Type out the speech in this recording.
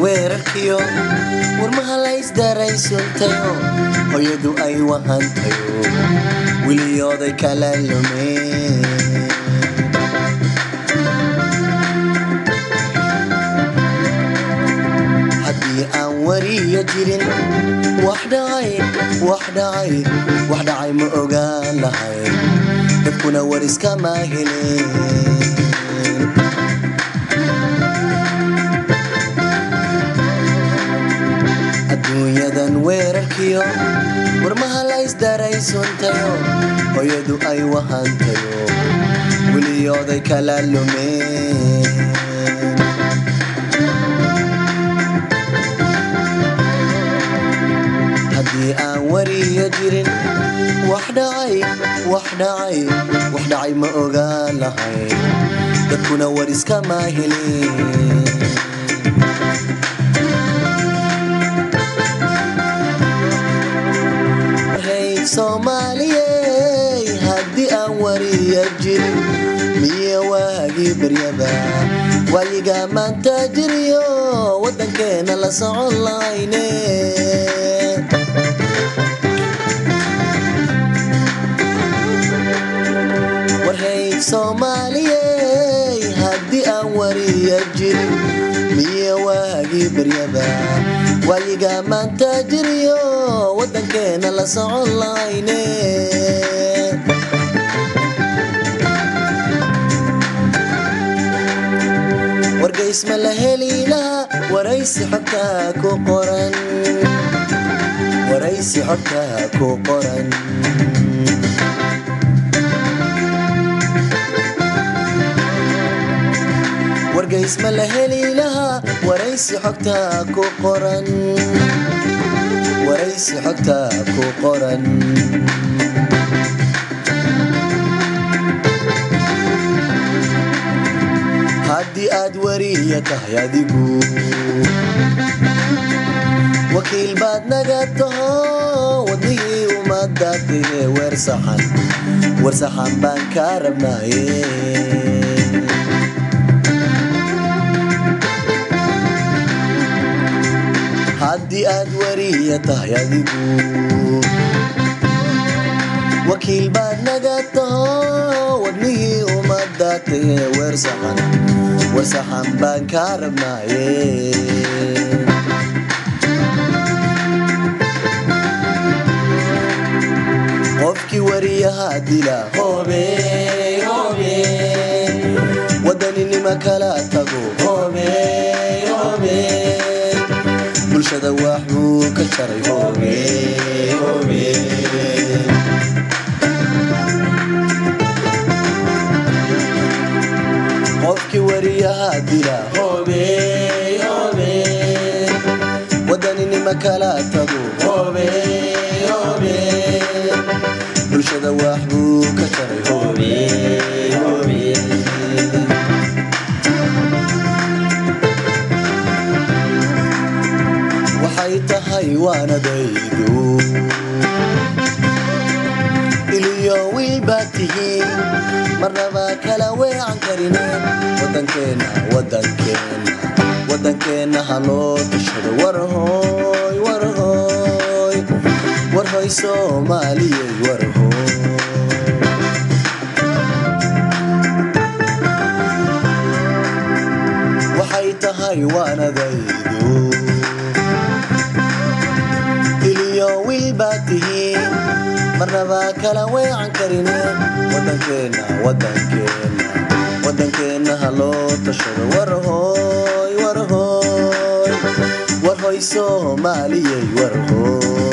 weerarkiyo warmaha la isdaraysuntayo hooyadu ay wahantayo wiliyooday kala lumeen haddii aan wariyo jirin wax dhacay ma ogaan lahay dadkuna war iskama helin adduunyadan weerarkiyo warmaha la isdaraysuntayo hooyadu ay wahantayo wiliyooday kala lumeen haddii aan wariyo jirin wax dhacay ma ogaan lahay dadkuna war iskama helin Soomaaliyey haddii aan wariyo jirin miya waagii baryaba waliga maanta jiriyo wadankeena la socon lahayne warhay Soomaaliyey haddii aan wariyo jirin miya waagii baryaba waliga maanta jiriyo wadankeena la socon lahayne wargeys ma la heli laha waraysi xogtaa ku qoran wargeys ma la heli laha waraysi xogtaa ku qoran haddii aad wariya tahay adigu wakiil baad naga taho wadnihii ummadda qihe warsaxan baan kaa rabnaaye haddii aad wariya tahay adigu wakiil baad naga taho wadnihii ummadda qihe warsaxan baan kaa rabnaaye qofkii wariyaha dila hoobe wadaninima kala tago hoobe bulshada waxuu ka jaray hoobe qofkii wariyaha dila hoobe wadaninima kala tago hoobe bulshada waxuu ka jaray hoobe waxay tahay waanadaydu iliyo wiilbaad tihiin marnaba kala weecan karineen wadankeena haloo tashado warhoy Soomaaliyey warhoy waxay tahay waanadaydu iliyo wiilbaad tihiin marnaba kala weecan karineen wadankeena haloo tashado warhoy Soomaaliyey warhoy